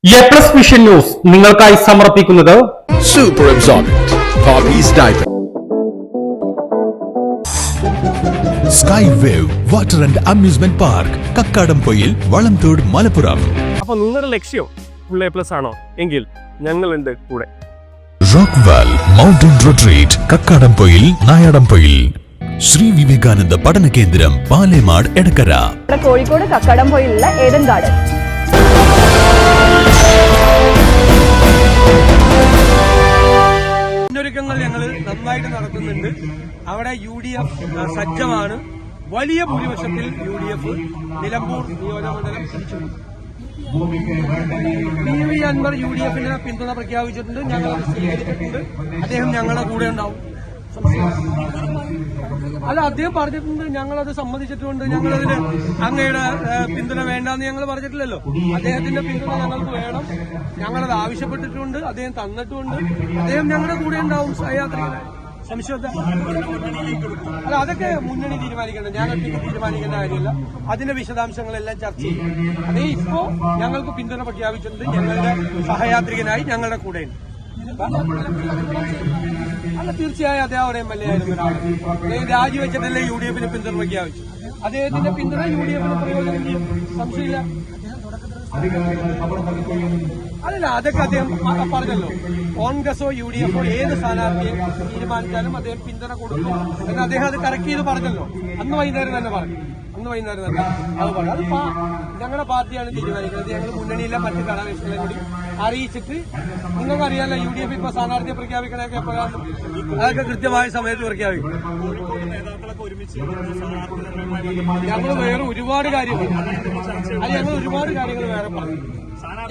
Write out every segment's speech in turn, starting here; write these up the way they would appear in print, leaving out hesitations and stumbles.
A+ vision news നിങ്ങൾക്കായി സമർപ്പിക്കുന്നത് Super Absorbent Poppy's Diaper. Sky Wave Water and Amusement Park, Kakkadampoyil, Valamthode, Malappuram. അപ്പോൾ നിങ്ങളുടെ ലക്ഷ്യം ഫുൾ A+ ആണോ എങ്കിൽ ഞങ്ങളുണ്ട് കൂടെ. Rockwell mountain retreat, Kakkadampoyil, Nayadampoyil. Shri Vivekananda പഠന കേന്ദ്രം, പാലേമാട്, എടക്കര. കോഴിക്കോട് കക്കാടംപൊയിലുള്ള ഏഡൻ ഗാർഡൻ. മുന്നൊരുക്കങ്ങൾ ഞങ്ങൾ നന്നായിട്ട് നടത്തുന്നുണ്ട്. അവിടെ UDF സജ്ജമാണ്. വലിയ ഭൂരിപക്ഷത്തിൽ UDF നിലമ്പൂർ നിയോജകമണ്ഡലം തിരിച്ചു. PV അൻവർ UDFന് പിന്തുണ പ്രഖ്യാപിച്ചിട്ടുണ്ട്. ഞങ്ങളത് സ്വീകരിച്ചിട്ടുണ്ട്. അദ്ദേഹം ഞങ്ങളുടെ കൂടെ ഉണ്ടാവും. അല്ല, അദ്ദേഹം പറഞ്ഞിട്ടുണ്ട്, ഞങ്ങളത് സമ്മതിച്ചിട്ടുണ്ട്. ഞങ്ങളതിന് അങ്ങയുടെ പിന്തുണ വേണ്ടെന്ന് ഞങ്ങൾ പറഞ്ഞിട്ടില്ലല്ലോ. അദ്ദേഹത്തിന്റെ പിന്തുണ ഞങ്ങൾക്ക് വേണം. ഞങ്ങളത് ആവശ്യപ്പെട്ടിട്ടുണ്ട്. അദ്ദേഹം തന്നിട്ടുമുണ്ട്. അദ്ദേഹം ഞങ്ങളുടെ കൂടെ ഉണ്ടാവും സഹയാത്രികനായി. സംശയത അല്ല, അതൊക്കെ മുന്നണി തീരുമാനിക്കേണ്ടത്, ഞാൻ ഒറ്റയ്ക്ക് തീരുമാനിക്കേണ്ട കാര്യമല്ല. അതിന്റെ വിശദാംശങ്ങളെല്ലാം ചർച്ച ചെയ്യും. അതേ ഇപ്പോ ഞങ്ങൾക്ക് പിന്തുണ പ്രഖ്യാപിച്ചിട്ടുണ്ട്. ഞങ്ങളുടെ സഹയാത്രികനായി ഞങ്ങളുടെ കൂടെയുണ്ട്. അല്ല, തീർച്ചയായും അദ്ദേഹം അവിടെ MLA ആയിരുന്നു ഒരാൾ. അദ്ദേഹം രാജിവെച്ചിട്ടല്ലേ UDFന് പിന്തുണ പ്രഖ്യാപിച്ചു. അദ്ദേഹത്തിന്റെ പിന്തുണ UDFന് പ്രയോജനം ചെയ്യും, സംശയമില്ല. അല്ലല്ല, അതൊക്കെ അദ്ദേഹം പറഞ്ഞല്ലോ. കോൺഗ്രസോ UDFോ ഏത് സ്ഥാനാർത്ഥിയെ തീരുമാനിച്ചാലും അദ്ദേഹം പിന്തുണ കൊടുക്കും എന്ന് അദ്ദേഹം അത് കറക്റ്റ് ചെയ്ത് പറഞ്ഞല്ലോ. അന്ന് വൈകുന്നേരം തന്നെ പറഞ്ഞു. അത് പറഞ്ഞു. അത് ഞങ്ങളുടെ പാർട്ടിയാണ് തീരുമാനിക്കുന്നത്. ഞങ്ങൾ മുന്നണിയിലെ മറ്റ് ഘടകകക്ഷികളെ കൂടി അറിയിച്ചിട്ട്, നിങ്ങൾക്കറിയാലോ UDF ഇപ്പൊ സ്ഥാനാർത്ഥിയെ പ്രഖ്യാപിക്കണൊക്കെ എപ്പോഴാണ്, അതൊക്കെ കൃത്യമായ സമയത്ത് പ്രഖ്യാപിക്കും. ഞങ്ങൾ വേറെ ഒരുപാട് കാര്യങ്ങൾ വേറെ പറഞ്ഞു.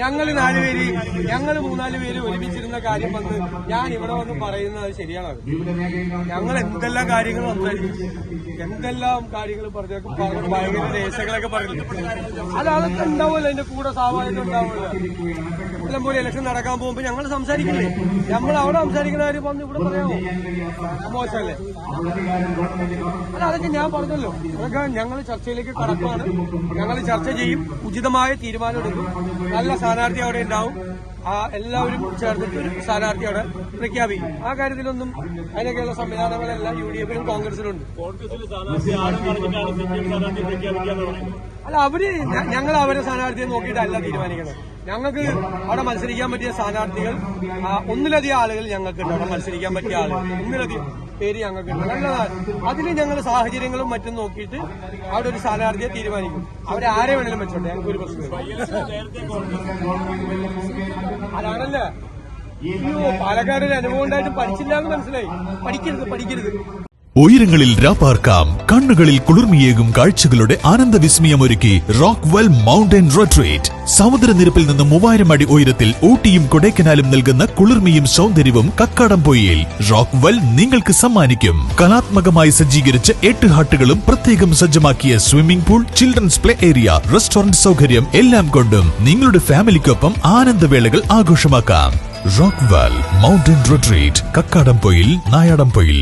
ഞങ്ങൾ 3-4 പേര് ഒരുമിച്ചിരുന്ന കാര്യം വന്ന് ഞാൻ ഇവിടെ വന്ന് പറയുന്നത് ശരിയാണ്. ഞങ്ങൾ എന്തെല്ലാം കാര്യങ്ങൾ സംസാരിക്കും, എന്തെല്ലാം കാര്യങ്ങൾ പറഞ്ഞേക്കും, ഭയങ്കര രഹസ്യങ്ങളൊക്കെ പറഞ്ഞു. അതൊക്കെ ഉണ്ടാവുമല്ലോ, എന്റെ കൂടെ സ്വാഭാവികം ഉണ്ടാവുമല്ലോ. എല്ലാം പോലെ ഇലക്ഷൻ നടക്കാൻ പോകുമ്പോ ഞങ്ങൾ സംസാരിക്കില്ലേ? നമ്മൾ അവിടെ സംസാരിക്കുന്ന കാര്യം വന്ന് ഇവിടെ പറയാമോ? മോശമല്ലേ? അല്ല, അതൊക്കെ ഞാൻ പറഞ്ഞല്ലോ. അതൊക്കെ ഞങ്ങൾ ചർച്ചയിലേക്ക് കടപ്പാണ്. ഞങ്ങൾ ചർച്ച ചെയ്യും, ഉചിതമായ തീരുമാനം എടുക്കും. നല്ല സ്ഥാനാർത്ഥി അവിടെ ഉണ്ടാവും. എല്ലാവരും ചേർന്നിട്ട് ഒരു സ്ഥാനാർത്ഥി അവിടെ പ്രഖ്യാപിക്കും. ആ കാര്യത്തിലൊന്നും അതിനൊക്കെയുള്ള സംവിധാനങ്ങളെല്ലാം UDFനും കോൺഗ്രസിനുണ്ട്. അല്ല, ഞങ്ങൾ അവരുടെ സ്ഥാനാർത്ഥിയെ നോക്കിയിട്ടല്ല തീരുമാനിക്കണം. ഞങ്ങൾക്ക് അവിടെ മത്സരിക്കാൻ പറ്റിയ സ്ഥാനാർത്ഥികൾ, ഒന്നിലധികം ആളുകൾ ഞങ്ങൾക്കുണ്ട്. അവിടെ മത്സരിക്കാൻ പറ്റിയ ആളുകൾ ഒന്നിലധികം പേര് ഞങ്ങൾക്കുണ്ട്. നല്ലതാണ്. അതിന് ഞങ്ങൾ സാഹചര്യങ്ങളും മറ്റും നോക്കിയിട്ട് അവിടെ ഒരു സ്ഥാനാർത്ഥിയെ തീരുമാനിക്കും. അവരെ ആരെ വേണേലും വെച്ചോട്ടെ, ഞങ്ങൾക്ക് ഒരു പ്രശ്നമില്ല. അതാണല്ലേ പാലക്കാടിന് അനുഭവം ഉണ്ടായിട്ട് പഠിച്ചില്ല എന്ന് മനസ്സിലായി. പഠിക്കരുത്. ഉയരങ്ങളിൽ രാപ്പാർക്കാം, കണ്ണുകളിൽ കുളിർമിയേകും കാഴ്ചകളുടെ ആനന്ദവിസ്മയമൊരുക്കി റോക്ക്വെൽ മൗണ്ടൻ റിട്രീറ്റ്. സമുദ്രനിരപ്പിൽ നിന്ന് 3000 അടി ഉയരത്തിൽ ഊട്ടിയും കൊടൈക്കനാലും നൽകുന്ന കുളിർമയും സൗന്ദര്യവും കക്കാടംപൊയിൽ റോക്ക്വെൽ നിങ്ങൾക്ക് സമ്മാനിക്കും. കലാത്മകമായി സജ്ജീകരിച്ച 8 ഹട്ടുകളും പ്രത്യേകം സജ്ജമാക്കിയ swimming pool, children's play area, restaurant സൗകര്യം എല്ലാം കൊണ്ടും നിങ്ങളുടെ ഫാമിലിക്കൊപ്പം ആനന്ദവേളകൾ ആഘോഷമാക്കാം. Rockwell mountain retreat, Kakkadampoyil, Nayadampoyil.